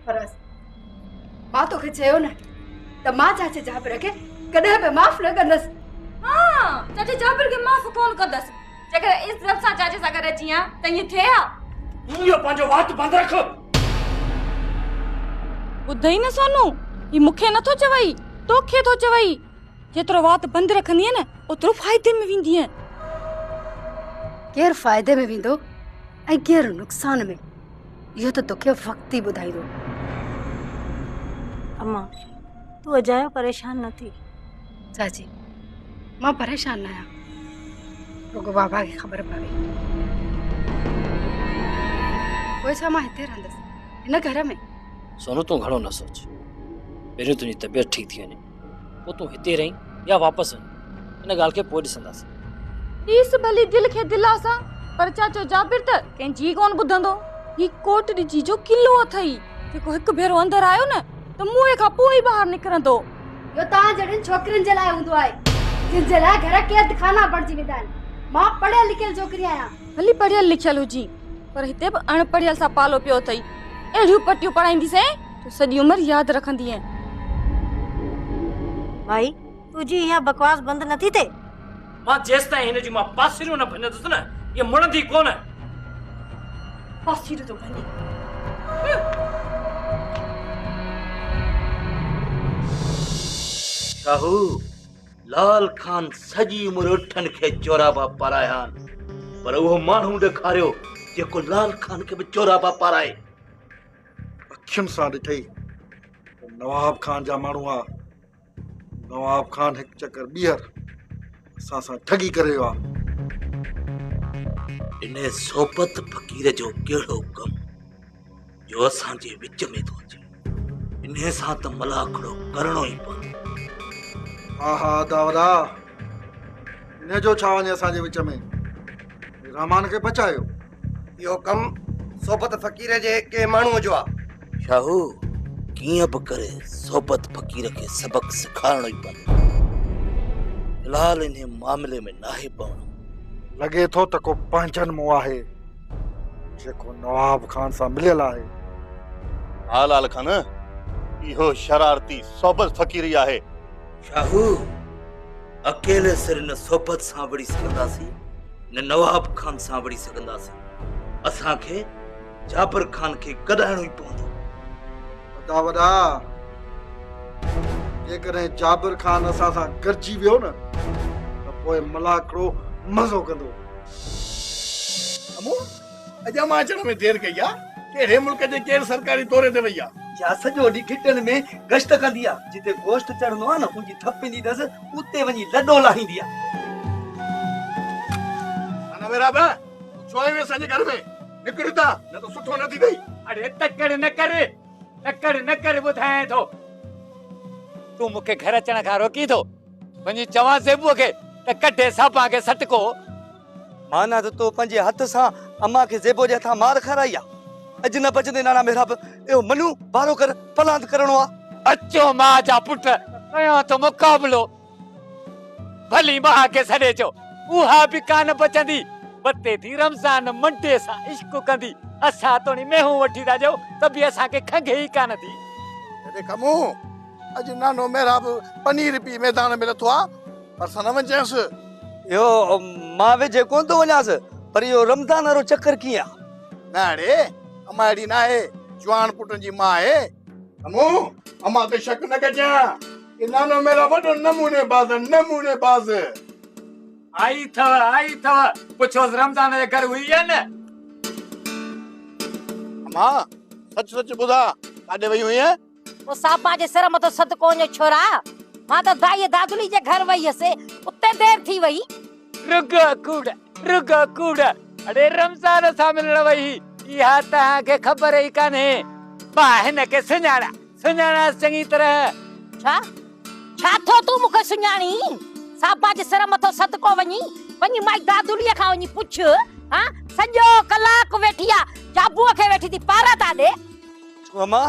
पर मां तोखे चयो न त मां चाचे जाबिर खे कॾहिं बि माफ़ न कंदसि। हां चाचे जाबिर खे माफ़ कोन कंदसि। जेकर इज्जत सां चाचे सां गॾु अची आ त ईअं थिए हा। तूं इहो पंहिंजो वात बंद रख। ॿुधई न सोनू, ही मूंखे नथो चवई, तोखे थो चवई। जेतिरो वात बंदि रखंदीअ न ओतिरो फ़ाइदे में वेंदीअ। केरु फ़ाइदे में वेंदो ऐं केरु नुक़सान में, इहो त तोखे वक़्तु ई ॿुधाईंदो। अम्मा तू अजायो परेशान न थी। चाची मां परेशान न आहियां, रुगो बाबा खे ख़बर पवे पोइ छा मां हिते रहंदसि हिन घर में। सोनू तूं घणो न सोच, पहिरियों तुंहिंजी तबियत ठीक थी वञे पोइ तूं हिते रहीं या वापसि वञ, हिन ॻाल्हि खे पोइ ॾिसंदासीं। ॾिस भली दिलि खे दिलासा, पर चाचो जाबिर त कंहिंजी कोन ॿुधंदो। ही कोट ॾिजी जो किलो अथई, जेको हिकु भेरो अंदरि आयो न त मुंहं खां पोइ ई ॿाहिरि निकिरंदो। इहो तव्हां जहिड़नि छोकिरियुनि जे लाइ हूंदो आहे, जिन जे लाइ घर कैद खाना बणिजी वेंदा आहिनि। मां पढ़ियल लिखियल छोकिरी आहियां। भली पढ़ियल लिखियल हुजी, पर हिते बि अणपढ़ियल सां पालो पियो अथई। अहिड़ियूं पटियूं पढ़ाईंदीसीं तो सॼी उमिरि यादि रखंदीअ। भाई तुझी इहा बकवास बंदि नथी थिए। मां जेसि ताईं हिन जी मां पासीरो न भञंदुसि न, इहा मुणंदी कोन। पासीरो तो भञे। शाहू लाल खान सजी उमिरि उठनि खे चोराबा पाराया, पर उहो माण्हू ॾेखारियो जेको लाल खान खे बि चोराबा पाराए। अखियुनि सां ॾिठई नवाब खान जा माण्हू आ। नवाब खान हिकु चक्कर ॿीहर असां सां ठगी करे वियो आहे। इन सोपत फ़कीर जो कहिड़ो कम जो असांजे विच में थो अचे, इन सां त मलाखड़ो करणो ई पवंदो। हा हा दावरा, इन जो छा वञे असांजे विच में, रहमान खे बचायो। इहो कम सोबत फ़कीर जे के माण्हूअ जो आहे। शाहू कीअं बि करे सोबत फ़कीर खे सबक सेखारणो ई पवंदो। फिलहाल इन मामले में नाहे पवणो। लॻे थो त को पंहिंजनि मुंहुं आहे जेको नवाब खान सां मिलियल आहे। हा लाल खान, इहो शरारती सोबत फ़कीरी आहे। शाहू अकेले सिर न सोबत सां विड़ी सघंदासीं, न नवाब खान सां विड़ी सघंदासीं। असांखे जाबिर खान खे गॾाइणो ई पवंदो। वॾा वॾा, जेकॾहिं जाबिर खान असां सां गॾिजी वियो न त पोइ मलाखड़ो मज़ो कंदो। अमो अॼु मां अचण में देरि कई आहे। कहिड़े मुल्क जे केरु सरकारी दौरे ते वई आहे? या सॼो ॾींहुं खिटनि में गश्त कंदी आहे। जिते गोश्त चढ़ंदो आहे न उनजी थप्पींदी अथसि, उते वञी लॾो लाहींदी आहे। अना मेरा बा छो आयो असांजे घर में? निकिर था न त सुठो न थींदई। अरे तकड़ न कर ॿुधाए थो। तूं मूंखे घर अचण खां रोकी थो? वञी चवां ज़ेबूअ खे त कढे सापां खे सटको। माना त तो पंहिंजे हथ सां अम्मा खे ज़ेबो जे हथां मार खाराई आहे। अॼु न बचंदे नाना मेहराब, इहो मनू बारो कर फलांत करणो आहे। अचो मां जा पुट, कयां तो मुक़ाबलो। भली मां खे सॾे चो, उहा बि कान बचंदी। बते थी रमज़ान मंडे सां इश्क कंदी। असां तोणी मेहूं वठी था ॼो त बि असांखे खंघे ई कान थी। अरे कमो अॼु नानो मेहराब पनीर पी मैदान में लथो आहे, पर सन वञेसि। इहो मां वेझे कोन थो वञासि, पर इहो रमज़ान वारो चक्कर कीअं आहे? न अड़े अम्मा अहिड़ी न आहे, जवान पुटनि जी मां आहे। अमो अम्मा ते शक न कजां, ये नानो मेरा वॾो नमूने बाज़। आई थव पुछोस रमज़ान जे घर हुई है न? अम्मा सच ॿुधा, काॾे वई हुई है? वो सापा जे सिर मथो सदको वञो छोरा। मां त दाई दादुली जे घर वई हुअसि, उते देर थी वई। रुगो कूड़। अरे रमज़ान सां मिलण वई, इहा तव्हांखे ख़बर ई कान्हे। मां हिन खे सुञाणा चङी तरह। छा थो तूं मूंखे सुञाणी? सापा जे सिर मथो सदको वञी माई दादुलीअ खां वञी पुछ। हा सॼो कलाक वेठी आ, जाबूअ खे वेठी थी पारा था ॾे। छो अम्मा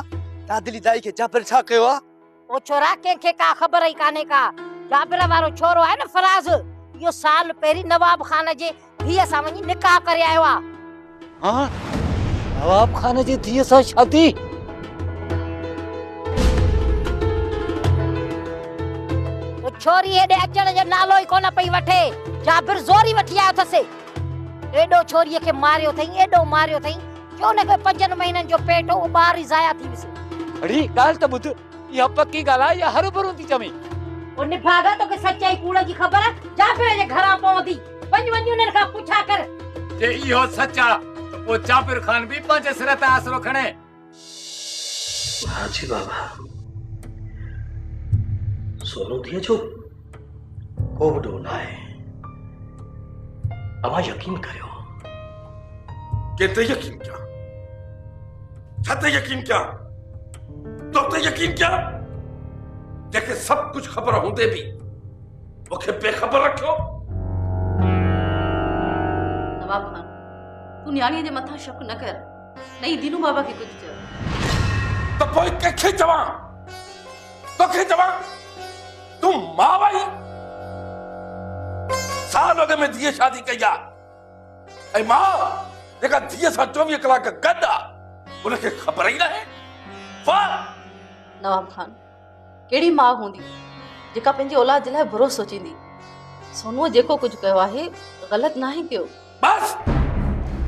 दादुली दाई खे जाबिर छा कयो आहे? ओ छोरा कंहिंखे का ख़बर ई कान्हे का। जाबिर वारो छोरो आहे न फराज़, इहो साल पहिरीं नवाब खान जे धीअ सां वञी निकाह करे आयो आहे। हाँ नवाब खान जी धीअ सां शादी? छोरी हेॾे अचण जो नालो ई कोन पई वठे। जाबिर ज़ोरी वठी आयो अथसि। एॾो छोरीअ खे मारियो अथई, एॾो मारियो अथई, छो न 5 महीननि जो पेट हो ॿार ई ज़ाया थी वियुसि। अड़ी ॻाल्हि त ॿुध, इहा पक्की ॻाल्हि आहे या हरू भरू थी चवीं? ओ निभागा तोखे सचाई कूड़ जी ख़बर आहे? जाबिर जे घरां पवंदी, वञ उन्हनि खां पुछा कर। जे इहो सच आहे त पोइ जाबिर ख़ान बि पंहिंजे सिर ते आसरो खणे। हाजी बाबा, सोनू थिए जो को बि ॾोह न आहे। अमा यकीन करियो। केते यकीन क्या? छते यकीन क्या? तो ते यकीन क्या? जेके सब कुछ खबर होंदे भी मूंखे बेखबर रखियो। नवाब खान, तू न्याणीअ जे मथां शक न कर। नहीं दीनू बाबा खे कुझु चयो तो पोइ कंहिंखे चवां? तोखे चवां? तूं मां वई साल अॻु में धीअ शादी कई आहे ऐं मां जेका धीअ सां 24 कलाक गॾु आहे उनखे ख़बर ई न आहे। वाह नवाब खान, कहिड़ी माउ हूंदी जेका पंहिंजी औलाद जे लाइ बुरो सोचींदी? सोनूअ जेको कुझु कयो आहे ग़लति नाहे कयो। बस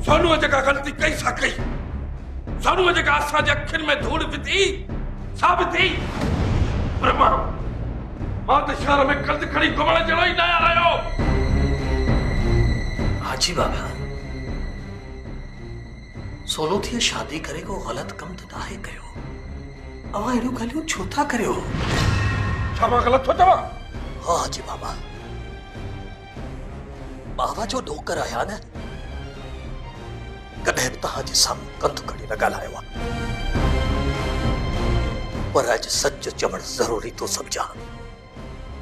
सोनूअ जेका ग़लती कई सा कई, सोनूअ जेका असांजे अखियुनि में धूड़ विधी सा विधी, पर मां त शहर में कर्ज खणी घुमण जहिड़ो ई न रहियो। हाजी बाबा, सोनू थी शादी करे को गलत कम तो ना है कयो। अवा एड़ो ॻाल्हियूं छो था करियो? छा मां ग़लति थो चवां? हाँ हाजी बाबा, बाबा जो नौकर आया न कॾहिं बि तव्हांजे साम्हूं कंध खणी न ॻाल्हायो आहे, पर अॼु सच चवणु ज़रूरी थो सम्झां।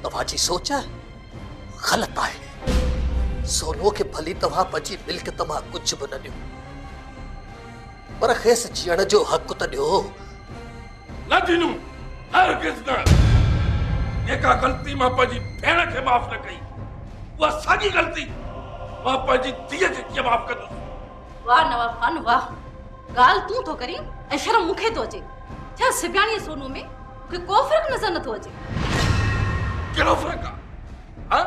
तव्हांजी सोच ग़लति आहे। सोनूअ खे भली तव्हां पंहिंजी मिल्कियत मां कुझु बि न ॾियो, पर खेसि जीअण जो हक़ त ॾियो। न दीनू, हरगिज़ न। जेका ग़लती मां पंहिंजी भेण खे माफ़ न कई, उहा साॻी ग़लती मां पंहिंजी धीअ खे कीअं माफ़ कंदुसि? वाह नवाब खान वाह, ॻाल्हि तूं थो करीं ऐं शर्म मूंखे थो अचे। छा सिबियाणीअ सोनू में मूंखे को फ़र्क़ु नज़र नथो अचे? कहिड़ो फ़र्क़ु आहे? हा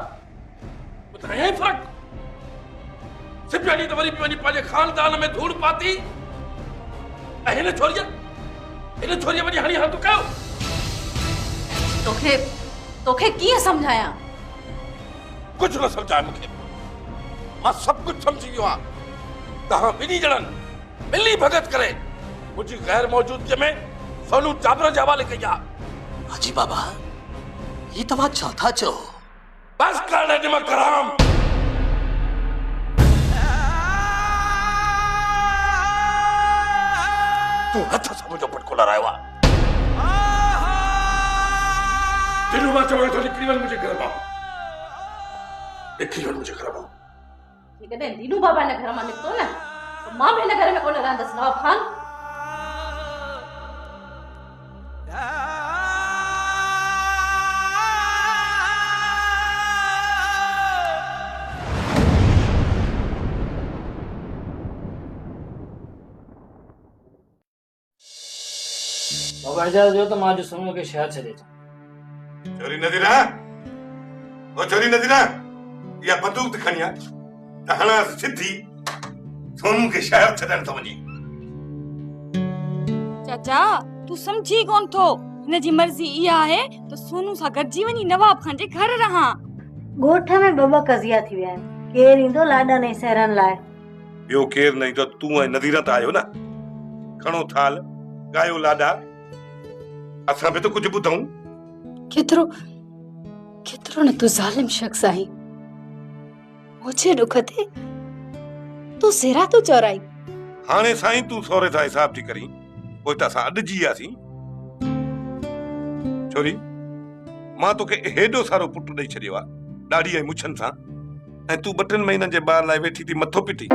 ॿुधाए फ़र्क़ु? सिबियाणी त वरी बि वञी पंहिंजे ख़ानदान में धूड़ पाती ऐं हिन छोरीअ वञी हणी हथ कयो। तोखे कीअं सम्झायां? कुझु न सम्झाए मूंखे, मां सभु कुझु सम्झी वियो आहे। तव्हां ॿिन्ही ॼणनि मिली भगत करे मुंहिंजी गैर मौजूदगीअ में सोनू जाबिर जे हवाले कई आहे। हाजी बाबा, ये तव्हां छा था चओ? बस कर ॾे मां कराम। तूं हथ सां मुंहिंजो पटको लड़ायो आहे। दिलू मां चवां थो निकिरी वञ मुंहिंजे घर मां, निकिरी वञ मुंहिंजे घर मां। जेकॾहिं दीनू बाबा हिन घर मां निकितो न त मां बि हिन घर में कोन रहंदसि। नवाब खान, बाबा इजाज़त जो तो मां जो सोनू के शहर छॾे अचां। छोरी नदीरा, ओ छोरी नदीरा, या बंदूक त खणी आ त हणा सिधी सोनू के शहर छॾण थो वञे। चाचा तू समझी कोन थो। हिन जी मर्ज़ी इहा आहे त सोनू सां गॾिजी वञी नवाब खान जे घर रहां। ॻोठ में ॿ कज़िया थी विया आहिनि। केरु ईंदो लाॾा ने सहरन लाइ? ॿियो केरु नहीं तो तूं ऐं नदीरा त आयो न। खणो थाल, गायो लाॾा, असां बि तो कुझु ॿुधूं। केतिरो न तू ज़ालिम शख्स आहीं। मुझे दुख ते तू ज़रा तो चौराई। हाणे साईं तूं सोरे सां हिसाब थी करी, पोइ त असां अॾिजी वियासीं। छोरी, मां तोखे हेॾो सारो पुटु ॾेई छॾियो आहे ॾाढी ऐं मुछनि सां, ऐं तूं 2-3 महीननि जे ॿार लाइ वेठी थी मथो पिटी।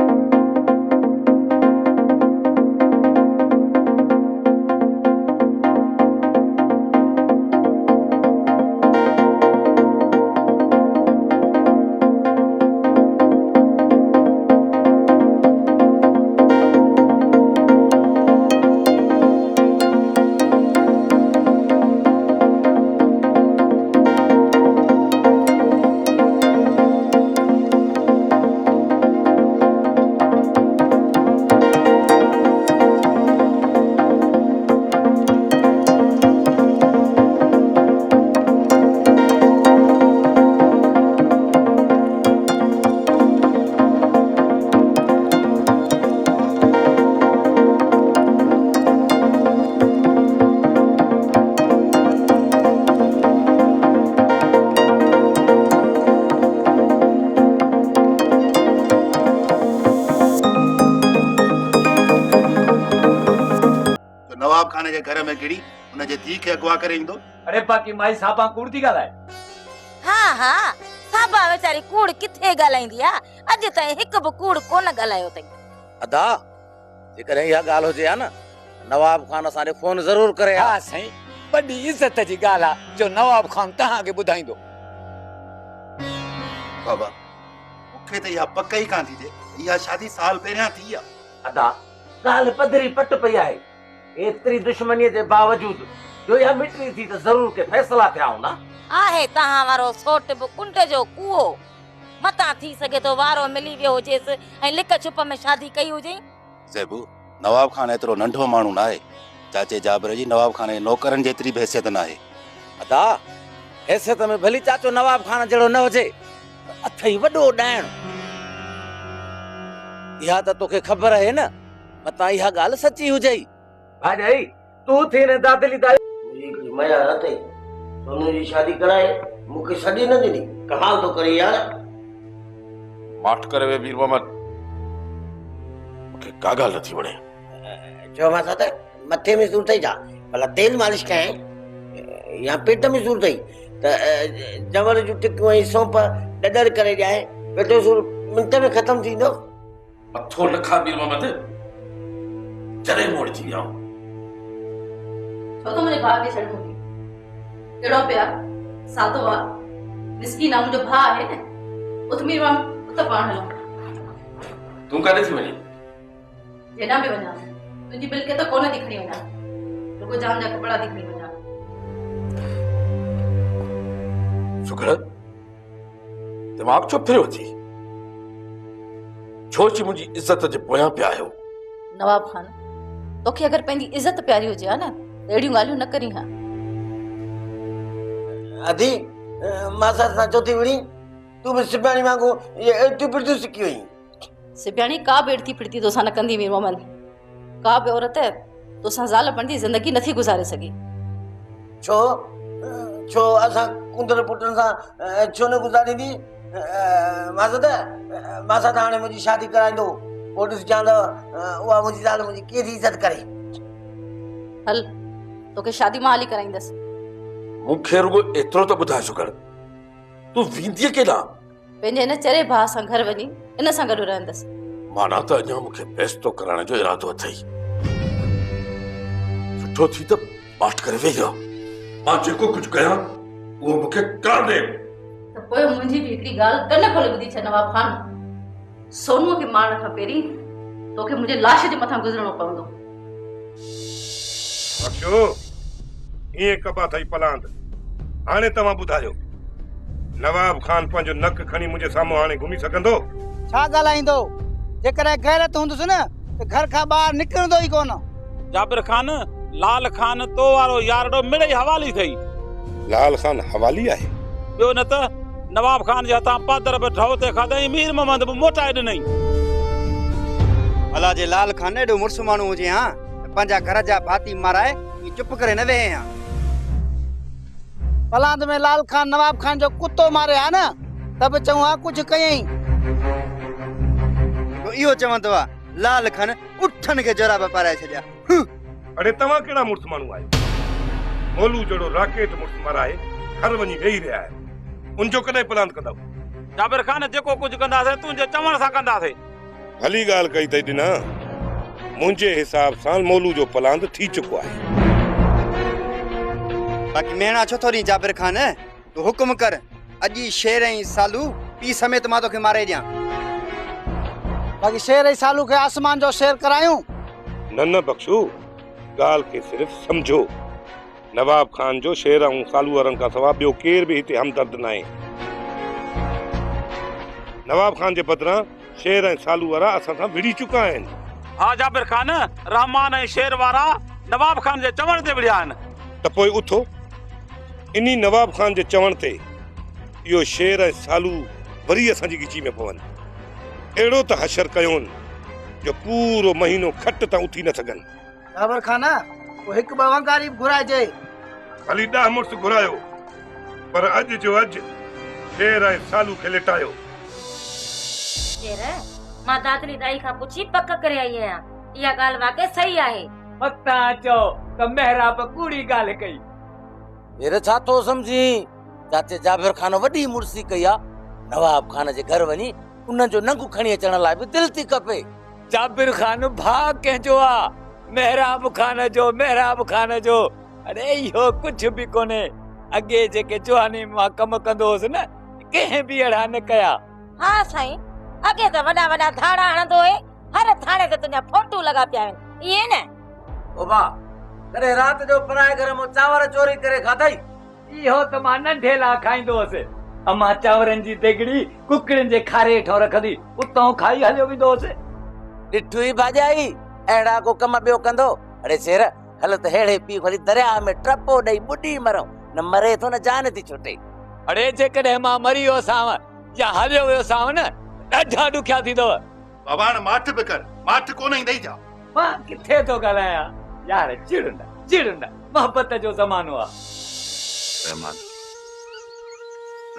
खान जे घर में गिड़ी उन जे धी खे अगवा करे ईंदो। अरे बाक़ी माई साबा कूड़ थी ॻाल्हाए। हाँ हाँ साबा वेचारी कूड़ किथे ॻाल्हाईंदी आहे, अॼु ताईं हिकु बि कूड़ कोन ॻाल्हायो अथई। अदा जेकॾहिं इहा ॻाल्हि हुजे हा न, नवाब खान असांखे फोन ज़रूर करे। हा साईं, वॾी इज़त जी ॻाल्हि आहे जो नवाब खान तव्हांखे ॿुधाईंदो। बाबा मूंखे त इहा पक ई कान थी थिए, इहा शादी साल पहिरियां थी आहे। अदा ॻाल्हि पधरी पट पई आहे, एतिरी दुश्मनीअ जे बावजूदि जो इहा मिटणी थी त ज़रूर के फ़ैसिला थिया हूंदा। आहे तव्हां वारो सोट बि कुंड जो कूओ, मतां थी सघे थो वारो मिली वियो हुजेसि ऐं लिक छुप में शादी कई हुजे। ज़ेबू नवाब खान एतिरो नंढो माण्हू न आहे, चाचे जाबिर जी नवाब खान जे नौकरनि जेतिरी बि हैसियत न आहे। अदा हैसियत में भली चाचो नवाब खान जहिड़ो न हुजे, अथई वॾो ॾाइण। इहा त तोखे ख़बर आहे न, मतां इहा ॻाल्हि सची हुजई। भाॼाई तूं थी न दादली दाई मुंहिंजी मया न अथई, सोनू जी शादी कराए मूंखे सॾी न ॾिनी, कमाल थो करे यार। माठ करे वे वीर मोहम्मद, मूंखे का ॻाल्हि नथी वणे। चयो मां त मथे में सूर अथई छा, भला तेल मालिश कयां या पेट में सूर अथई त जवल जूं टिकियूं ऐं सौंफ ॾॾर करे ॾियां, पेट जो सूर मिंट में ख़तम थींदो। मथो न खा वीर मोहम्मद, जॾहिं मोड़ थी विया। छो तो मुझे भाउ खे छॾिणो हुई, कहिड़ो प्यार सादो आहे, मिस्कीन आहे, मुंहिंजो भाउ आहे न। उथमीर मां उत पाण हलूं। तूं काॾे थी वञे? जेॾां बि वञां, तुंहिंजी बिल्के त कोन थी खणी वञां, रुगो जान जा कपिड़ा थी खणी वञां। शुक्र दिमाग़ चुप थियो थी, छो ची मुंहिंजी इज़त जे पोयां पिया आहियो। नवाब खान, तोखे अगरि पंहिंजी इज़त प्यारी हुजे हा न, अहिड़ियूं ॻाल्हियूं न करी हा। अधी मां सां चोथी विड़ी, तूं बि सिपाही वांगुरु एतिरी फिरती सिकी वई। सिबियाणी का बि एड़ती फिरती तोसां न कंदी मीर मोहम्मद, का बि औरत तोसां ज़ाल बणदी ज़िंदगी नथी गुज़ारे सघी। छो छो असां कुंदर पुटनि सां छो न गुज़ारींदी? मां सां त हाणे मुंहिंजी शादी कराईंदो, पोइ ॾिस चवंदो उहा मुंहिंजी ज़ाल मुंहिंजी केॾी इज़त करे। हल तोखे शादी मां हाली कराईंदसि। मूंखे रुगो एतिरो त ॿुधाए शुक्र, तूं वेंदीअ केॾां? पंहिंजे हिन चरे भाउ सां घर वञी इन सां गॾु रहंदसि। माना त अञा मूंखे बेइज़तो कराइण जो इरादो अथई। सुठो थी त पाठ करे वेही रहो, मां जेको कुझु कयां उहो मूंखे कर ॾे। त पोइ मुंहिंजी बि हिकिड़ी ॻाल्हि कन खोले ॿुधी छॾ नवाब खान, सोनूअ खे मारण खां पहिरीं तोखे मुंहिंजे लाश जे मथां गुज़रणो पवंदो। बख्शो ईअं कबा अथई पलांद, हाणे तव्हां ॿुधायो, नवाब खान पंहिंजो नक खणी मुंहिंजे साम्हूं हाणे घुमी सघंदो? छा ॻाल्हाईंदो? जेकॾहिं गैरत हूंदुसि न त घर खां ॿाहिरि निकिरंदो ई कोन। जाबिर खान, लाल खान तो वारो यारड़ो मिड़ई हवाली थई। लाल खान हवाली आहे? ॿियो न त नवाब खान जे हथां पादर बि ठहो ते खाधई, मीर मोहम्मद बि मोटाए ॾिनई। भला जे लाल खान एॾो मुड़ुसु माण्हू हुजे हा, पंहिंजा घर जा भाती माराए चुप करे न वेहे हा। पलांद में लाल खान नवाब खान जो कुत्तो मारे हा न, त बि चऊं हा कुझु कयई। इहो चवंदो आहे लाल खान उठनि खे जोराब पाराए छॾिया। अड़े तव्हां कहिड़ा मुड़ुस माण्हू आहियो? मोलू जहिड़ो राकेट मुड़ुस माराए घर वञी वेही रहिया आहे, उनजो कॾहिं प्लान कंदव? जाबिर खान जेको कुझु कंदासीं तुंहिंजे चवण सां कंदासीं। भली ॻाल्हि कई अथई ॾिना, मुंहिंजे हिसाब सां मोलू जो प्लान थी चुको आहे। बाक़ी मेणा छो थोरी जाबिर खान, तूं हुकुम कर, अॼु शेर ऐं सालू पी समेत मां तोखे मारे ॾियां। बाक़ी शेर ऐं सालू खे आसमान जो शेर करायूं? न बख्शू, ॻाल्हि खे सिर्फ़ सम्झो, नवाब खान जो शेर ऐं सालू वारनि खां सवाइ ॿियो केर बि हिते हमदर्द न आहे। नवाब खान जे बदिरां शेर ऐं सालू वारा असां सां विड़ी चुका आहिनि। हा जाबिर खान, रहमान ऐं शेर वारा नवाब खान जे चवण ते विड़िया आहिनि। त पोइ उथो, इन्ही नवाब खान जे चवण ते इहो शेर ऐं सालू वरी असांजी गिची में पवनि। अहिड़ो त हशर कयोनि जो पूरो महीनो खट तां उथी न सघनि। जाबिर खान, वो हिकु ॿ वंगारी घुराइजे। भली 10 मुड़ुस घुरायो, पर अॼु जो अॼु शेर ऐं सालू खे लिटायो। शेर, मां दादली दाई खां पुछी पक करे आई आहियां, इहा ॻाल्हि वाकई सही आहे। मतां चओ त मेहराब कूड़ी ॻाल्हि कई। हेर छा थो सम्झी? चाचे जाबिर खान वॾी मुर्सी कई आ। नवाब खान जे घर वञी उन जो नंगु खणी अचण लाइ बि दिलि थी खपे। जाबिर खान भाउ कंहिंजो आ? मेहराब खान जो, मेहराब खान जो। अरे इहो कुझु बि कोन्हे। अॻे जेके जवानी मां कम कंदो हुअसि न, कंहिं बि अहिड़ा न कया। हाँ साईं, अॻे त वॾा वॾा धाड़ा हणंदो हुए, हर थाणे ते तुंहिंजा फोटू लॻा पिया आहिनि, इहे न? ओ भाउ, कॾहिं राति जो पराए घर मां चांवर चोरी करे खाधई? इहो त मां नंढे लाइ खाईंदो हुअसि। अमां चांवरनि जी देगड़ी कुकड़ियुनि जे खारे हेठां रखंदी, उतां खाई हलियो वेंदो हुअसि। ॾिठो ई भाॼाई, अहिड़ा को कम ॿियो कंदो? अरे शेर, हल त हेड़े पी वरी दरिया में टपो ॾेई ॿुॾी मरूं, न मरे थो न जान थी छुटे। अरे जेकॾहिं मां मरी वियोसांव या हलियो वियोसांव न, ॾाढा ॾुखिया थींदव। बाबा हाणे माठ बि कर, माठ कोन ईंदई जा। मां किथे थो ॻाल्हायां यार, चिड़ न, मोहबत जो ज़मानो आहे। रहमान,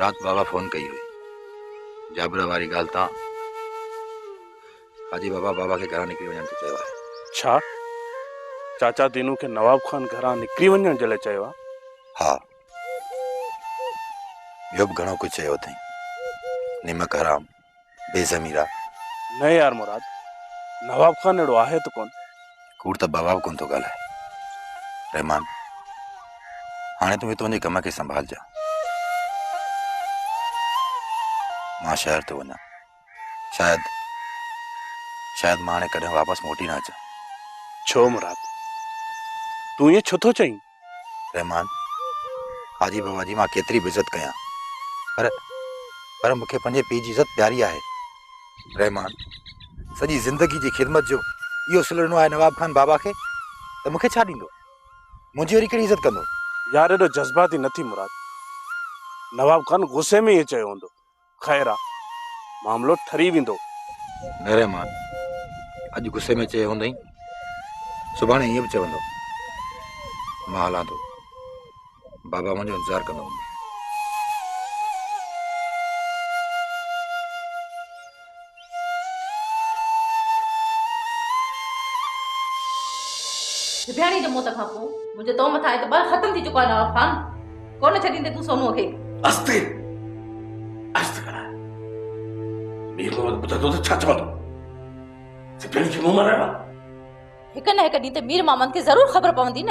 रात बाबा फोन कई हुई, जाबिर वारी ॻाल्हि तां हाजी बाबा खे घरां निकिरी वञण चयो आहे। छा चाचा दीनू खे नवाब खान घरां निकिरी वञण जे लाइ चयो आहे? हा, ॿियो बि घणो कुझु चयो अथई, निमक हराम, बेज़मीरा। न यार मुराद, नवाब खान अहिड़ो आहे त कोन। कूड़ त बाबा बि कोन थो ॻाल्हाए। रहमान, हाणे तूं तुंहिंजे कम खे संभालजा। मां शहर थो वञा, शायद मां हाणे कॾहिं वापसि मोटी न अचां। छो मुराद, तूं ईअं छो थो चईं? रहमान, हाजी बाबा जी मां केतिरी बि इज़त कयां, पर मूंखे पंहिंजे पीउ जी इज़त प्यारी आहे। रहमान, सॼी ज़िंदगी जी ख़िदमत जो इहो सिलणो आहे नवाब खान बाबा खे, त मूंखे छा ॾींदो? मुंहिंजी वरी कहिड़ी इज़त कंदो? यार एॾो जज़्बाती न थी मुराद। नवाब खान गुस्से में इहे चयो हूंदो। ख़ैर आहे, मामलो ठरी वेंदो। न रहमान, अॼु गुस्से में चयो हूंदई, सुभाणे ईअं बि चवंदो। मां हलां थो, बाबा मुंहिंजो इंतज़ारु कंदो हूंदो। सिबियाणी जे मौत खां पोइ मुंहिंजे तो मथां एतबार ख़तम थी चुको आहे नवाब खान। कोन छॾींदे तूं सोनूअ खे। अस्ते करा मीर मोहम्मद ॿुधंदो त छा चवंदो? सिबियाणी खे मुंहुं माराइणो? हिक न हिक ॾींहुं ते मीर मोहम्मद खे ज़रूर ख़बर पवंदी न,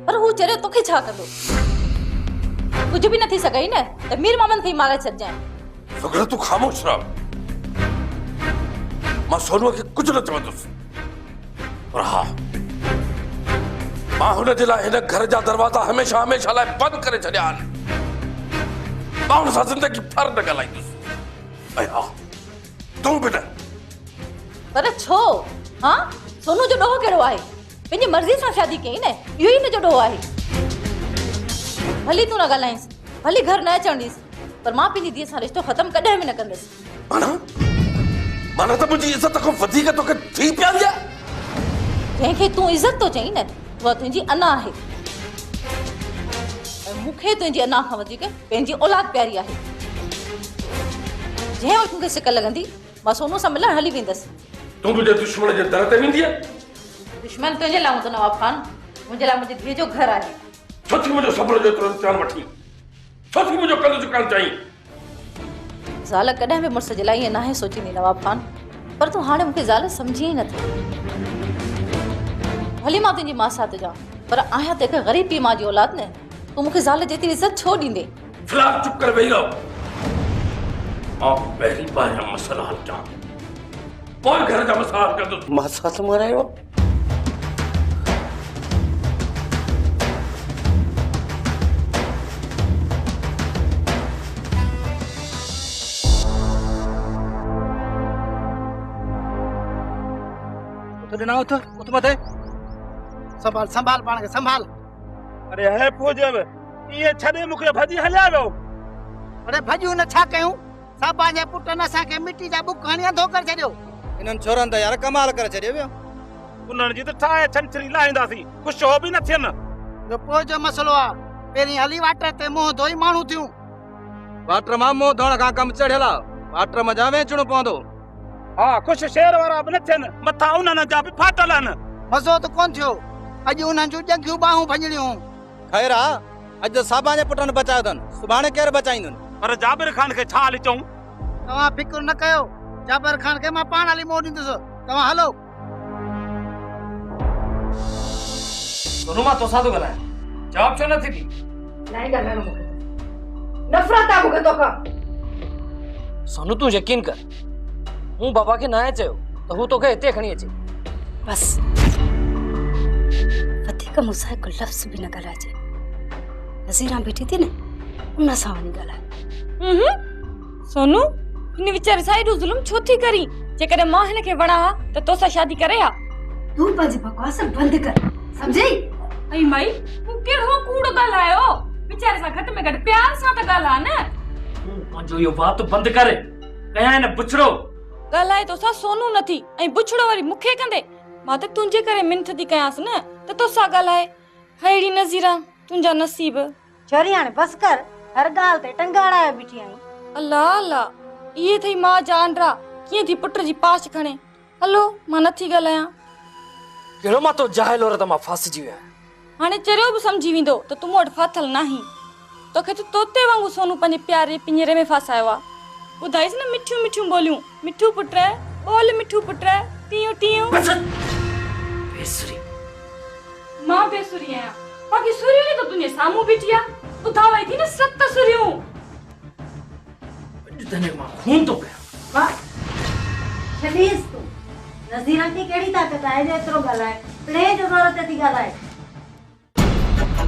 पर हू चरियो तोखे छा कंदो? कुझु बि न थी सघई न त मीर मोहम्मद खे ई मारे छॾजांइ। सुगरा तूं ख़ामोश रह। मां सोनूअ खे कुझु न चवंदुसि, पर हा, मां हुन जे लाइ हिन घर जा दरवाज़ा हमेशह लाइ बंदि करे छॾिया आहिनि। मां हुन सां ज़िंदगी भर न ॻाल्हाईंदुसि। ऐं हा, तूं बि न। पर छो? हाँ, सोनू जो ॾोहो कहिड़ो आहे? पंहिंजी मर्ज़ी सां शादी कई न, इहो ई हिन जो ॾोहो आहे। भली तूं न ॻाल्हाईंसि, भली घर न अचण ॾींसि, पर मां पंहिंजी धीअ सां रिश्तो ख़तमु कॾहिं बि न कंदसि। माना त मुंहिंजी इज़त खां वधीक तोखे थी प्यारी आहे? जंहिंखे तूं इज़त थो चई न, उहा तुंहिंजी अना आहे। ऐं मूंखे तुंहिंजी अना खां वधीक पंहिंजी औलाद प्यारी आहे। जंहिं वक़्तु मूंखे सिक लॻंदी, मां सोनू सां मिलण हली वेंदसि। तूं मुंहिंजे दुश्मन जे दर ते वेंदी आहे? दुश्मन तुंहिंजे लाइ हूंदो नवाब खान, मुंहिंजे लाइ मुंहिंजी धीअ जो घर आहे। छो थी मुंहिंजो सब्र जो एतिरो इम्तिहान वठी? छो थी मुंहिंजो कल झुकाइण चाहीं? ज़ाल कॾहिं बि मुड़ुस जे लाइ ईअं नाहे सोचींदी नवाब खान, पर तूं हाणे मूंखे ज़ाल सम्झी ई नथी। भली मां तुंहिंजी मां साथ हुजां, पर आहियां त हिकु ग़रीब पीउ मां जी औलाद न। तूं मूंखे ज़ाल जेतिरी इज़त छो ॾींदे? फिलहाल चुप करे वेही रहो। मां पहिरीं ॿाहिरियां मसइला हल कयां, पोइ घर जा मसइला हल कंदुसि। मां साथ मारायो? उठ मथे। संभाल पाण खे संभाल। अरे है फौजब ये छडे मुखे भजी हलिया वियो। अरे भजियूं न छा कयूं? साबा जे पुट न असांखे मिट्टी जा बुक हणिया धो कर छॾियो। इन्हनि छोरनि त यार कमाल करे छॾियो वियो। उन्हनि जी त ठाहे छंछरी लाहींदासीं, कुझु हो बि न थियनि। जो पोइ जो मसलो आहे, पहिरीं हली वाटर ते मुंहुं धोई माण्हू थियूं। वाटर मां मुंहुं धोइण खां कमु चढ़ियल आहे, वाटर में जा वेचणो पवंदो। हाँ, कुछ शेर वारा भी न थियन, मथा उन्हनि जा भी फाटल आहिनि। मज़ो त कोन थियो, अॼु उन्हनि जूं ॼंगियूं बाहूं भञणियूं। ख़ैर आहे अॼु त साबा जे पुटनि बचायो अथनि, सुभाणे केरु बचाईंदुनि? पर जाबिर खान खे छा हली चऊं? तव्हां फिक्र न कयो, जाबिर खान खे मां पाण हली मोड़ ॾींदुसि, तव्हां हलो। सोनू मां तोसां थो ॻाल्हायां, जवाब छो नथी ॾी? नहीं ॻाल्हाइणो मूंखे, नफ़रत आहे मूंखे तोखां। सोनू तूं यकीन कर, हूं बाबा खे न चयो त हू तोखे हिते खणी अचे। बस वधीक मूंसां हिकु लफ़्ज़ बि न ॻाल्हाइजे। नज़ीरा बीठी थी न, उन सां वञी ॻाल्हाए। सोनू हिन वीचारे सां एॾो ज़ुल्म छो थी करी? जेकॾहिं मां हिन खे वणा हा त तोसां शादी करे हा। तूं पंहिंजी बकवास बंदि कर, सम्झी? ऐं माई तूं कहिड़ो कूड़ो ॻाल्हायो? वीचारे सां घटि में घटि प्यार सां त ॻाल्हाए न। तूं पंहिंजो इहो बात बंदि करे, कयां न बुछड़ो। ॻाल्हाए तोसां सोनू नथी ऐं बुछड़ो वरी मूंखे कंदे। मां त तुंहिंजे करे मिंथ थी कयांसि न त तोसां ॻाल्हाए। हेड़ी नज़ीरा तुंहिंजा नसीब। छोरी हाणे बस कर, हर ॻाल्हि ते टंगाड़ाए बीठी आहीं। अल्लाह अल्लाह, इहे थई मां जा आंड्रा कीअं थी पुट जी पाश खणे। हलो मां नथी ॻाल्हायां। कहिड़ो मां तो जाहिल औरत मां फासिजी वियो आहियां। हाणे चरियो बि सम्झी वेंदो त तूं वटि फाथल नाही। तोखे त तोते वांगुरु सोनू पंहिंजे प्यारे पिंजरे में फासायो आहे। ॿुधाईसि न मिठियूं मिठियूं ॿोलियूं, मिठू पुट बोल मिठू पुट, टियूं टियूं। बेसुरी मां बेसुरी आहियां, बाक़ी सुरियूं त तुंहिंजे साम्हूं बीठी आहे। ॿुधा वई थी न 7 सुरियूं। तने मां खून तो कया। वाह छॾीस तूं, नज़ीरा की कहिड़ी ताक़त आहे जो एतिरो ॻाल्हाए? प्ले जो ज़रूरत थी ॻाल्हाए।